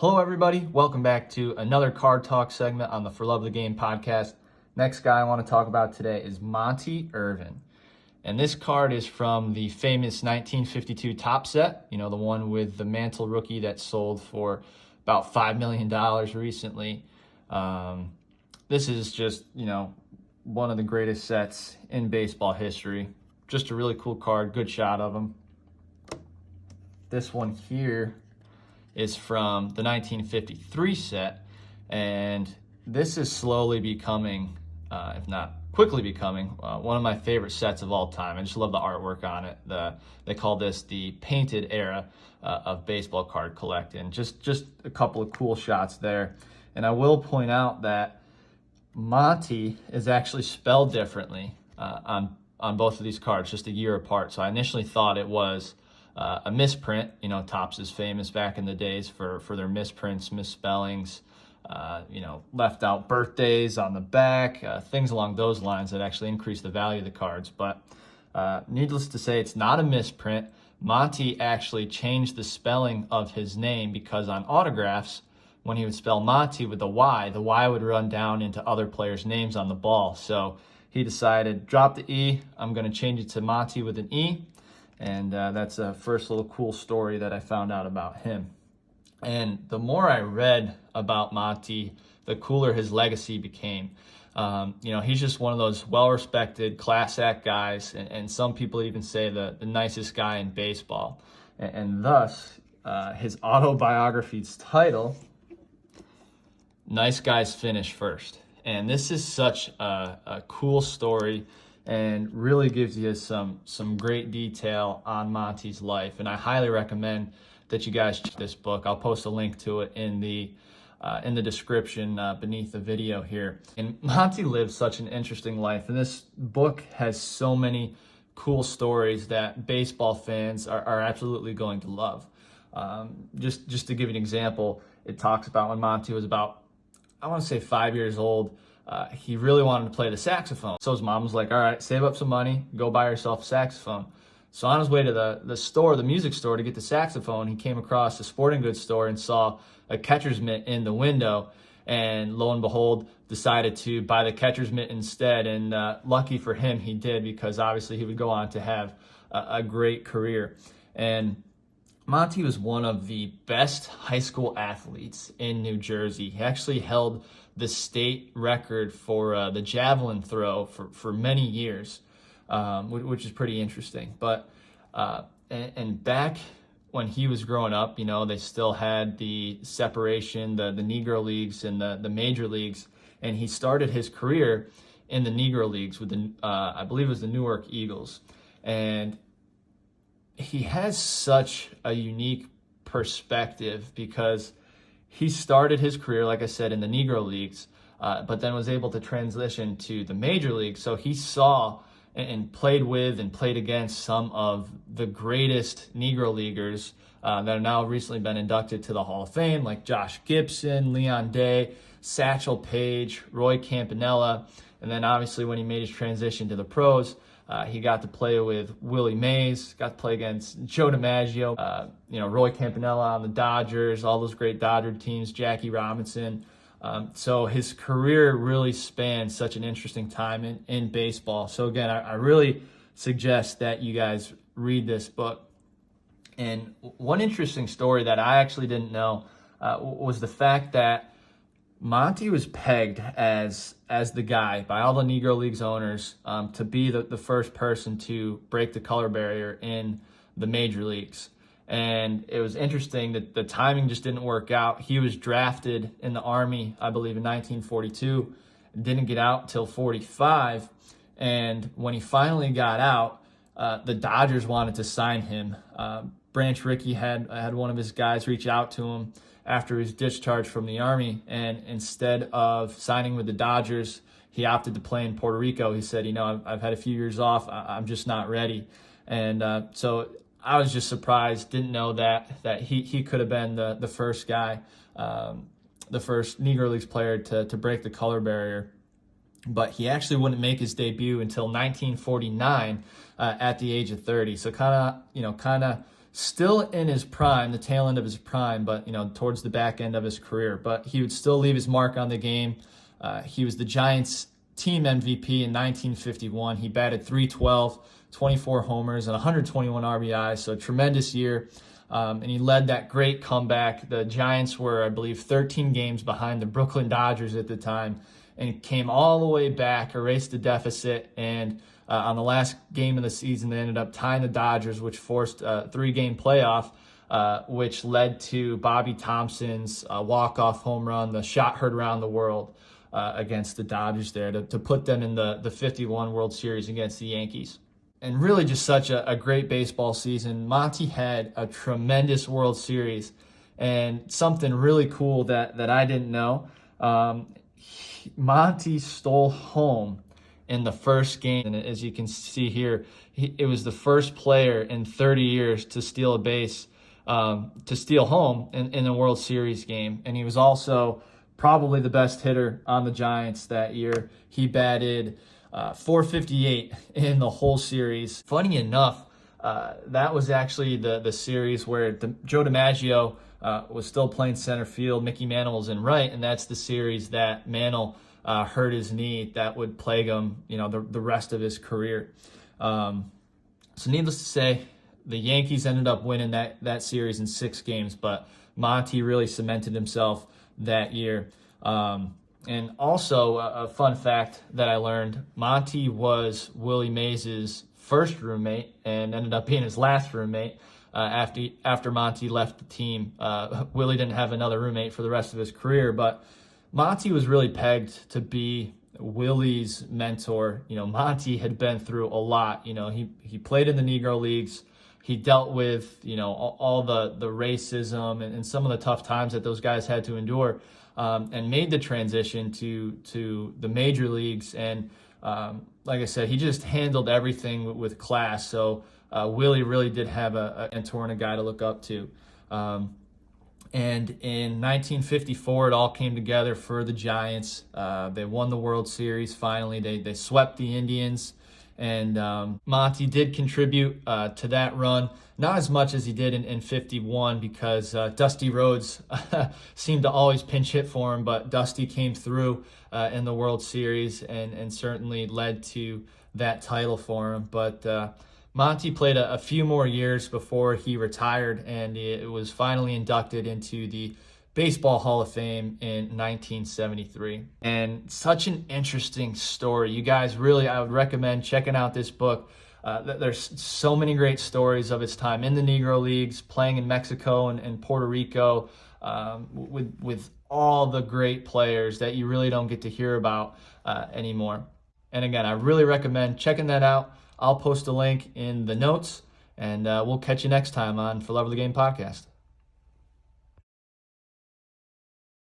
Hello, everybody. Welcome back to another Card Talk segment on the For Love of the Game podcast. Next guy I want to talk about today is Monte Irvin. And this card is from the famous 1952 Top Set, the one with the Mantle rookie that sold for about $5 million recently. This is just, one of the greatest sets in baseball history. Just a really cool card, good shot of him. This one here is from the 1953 set, and this is slowly becoming, if not quickly becoming, one of my favorite sets of all time. I just love the artwork on it. They call this the painted era of baseball card collecting. Just a couple of cool shots there. And I will point out that Monte is actually spelled differently on both of these cards, just a year apart. So I initially thought it was a misprint. Topps is famous back in the days for their misprints, misspellings, left out birthdays on the back, things along those lines that actually increase the value of the cards. But needless to say, it's not a misprint. Monte actually changed the spelling of his name because on autographs, when he would spell Monte with the Y would run down into other players' names on the ball. So he decided, drop the E, I'm going to change it to Monte with an E. And that's a first little cool story that I found out about him. And the more I read about Monte, the cooler his legacy became. He's just one of those well-respected, class act guys, and some people even say the nicest guy in baseball. And thus, his autobiography's title, Nice Guys Finish First. And this is such a cool story and really gives you some great detail on Monte's life. And I highly recommend that you guys check this book. I'll post a link to it in the description beneath the video here. And Monte lived such an interesting life, and this book has so many cool stories that baseball fans are absolutely going to love. Just to give you an example, it talks about when Monte was about, I want to say 5 years old. He really wanted to play the saxophone. So his mom was like, all right, save up some money, go buy yourself a saxophone. So on his way to the music store to get the saxophone, he came across a sporting goods store and saw a catcher's mitt in the window. And lo and behold, decided to buy the catcher's mitt instead. And lucky for him, he did, because obviously he would go on to have a great career. And Monte was one of the best high school athletes in New Jersey. He actually held the state record for the javelin throw for many years, which is pretty interesting. But and back when he was growing up, they still had the separation, the Negro Leagues and the major leagues, and he started his career in the Negro Leagues with I believe it was the Newark Eagles. And he has such a unique perspective because he started his career, like I said, in the Negro Leagues, but then was able to transition to the major leagues. So he saw and played with and played against some of the greatest Negro leaguers that have now recently been inducted to the Hall of Fame, like Josh Gibson, Leon Day, Satchel Paige, Roy Campanella. And then obviously when he made his transition to the pros, he got to play with Willie Mays, got to play against Joe DiMaggio, Roy Campanella on the Dodgers, all those great Dodger teams, Jackie Robinson. So his career really spanned such an interesting time in baseball. So again, I really suggest that you guys read this book. And one interesting story that I actually didn't know was the fact that Monte was pegged as the guy by all the Negro Leagues owners to be the first person to break the color barrier in the major leagues. And it was interesting that the timing just didn't work out. He was drafted in the Army, I believe, in 1942, didn't get out till 45. And when he finally got out, the Dodgers wanted to sign him. Branch Rickey had one of his guys reach out to him after his discharge from the Army, and instead of signing with the Dodgers, he opted to play in Puerto Rico. He said, I've had a few years off, I'm just not ready. And so I was just surprised, didn't know that he could have been the first guy, the first Negro Leagues player to break the color barrier. But he actually wouldn't make his debut until 1949 at the age of 30. So kind of still in his prime, the tail end of his prime, but towards the back end of his career. But he would still leave his mark on the game. He was the Giants team MVP in 1951. He batted .312, 24 homers, and 121 RBIs. So a tremendous year. And he led that great comeback. The Giants were, I believe, 13 games behind the Brooklyn Dodgers at the time, and came all the way back, erased the deficit, and on the last game of the season, they ended up tying the Dodgers, which forced a 3-game playoff, which led to Bobby Thompson's walk-off home run, the shot heard around the world against the Dodgers there to put them in the 51 World Series against the Yankees. And really just such a great baseball season. Monte had a tremendous World Series, and something really cool that I didn't know. Monte stole home in the first game, and as you can see here, it was the first player in 30 years to steal a base, to steal home in a World Series game. And he was also probably the best hitter on the Giants that year. He batted .458 in the whole series. Funny enough, that was actually the series where Joe DiMaggio was still playing center field. Mickey Mantle was in right, and that's the series that Mantle hurt his knee that would plague him, the rest of his career. So needless to say, the Yankees ended up winning that series in 6 games, but Monte really cemented himself that year. And also a fun fact that I learned, Monte was Willie Mays' first roommate and ended up being his last roommate. After Monte left the team, Willie didn't have another roommate for the rest of his career, but Monte was really pegged to be Willie's mentor. Monte had been through a lot. He played in the Negro Leagues. He dealt with, all the racism and some of the tough times that those guys had to endure, and made the transition to the major leagues. And like I said, he just handled everything with class. So Willie really did have a mentor and a guy to look up to. And in 1954, it all came together for the Giants. They won the World Series finally. They swept the Indians. And Monte did contribute to that run, not as much as he did in 51, because Dusty Rhodes seemed to always pinch hit for him, but Dusty came through in the World Series and certainly led to that title for him. But Monte played a few more years before he retired, and it was finally inducted into the Baseball Hall of Fame in 1973. And such an interesting story. You guys really, I would recommend checking out this book. There's so many great stories of his time in the Negro Leagues, playing in Mexico and Puerto Rico, with all the great players that you really don't get to hear about anymore. And again, I really recommend checking that out. I'll post a link in the notes, and we'll catch you next time on For Love of the Game podcast.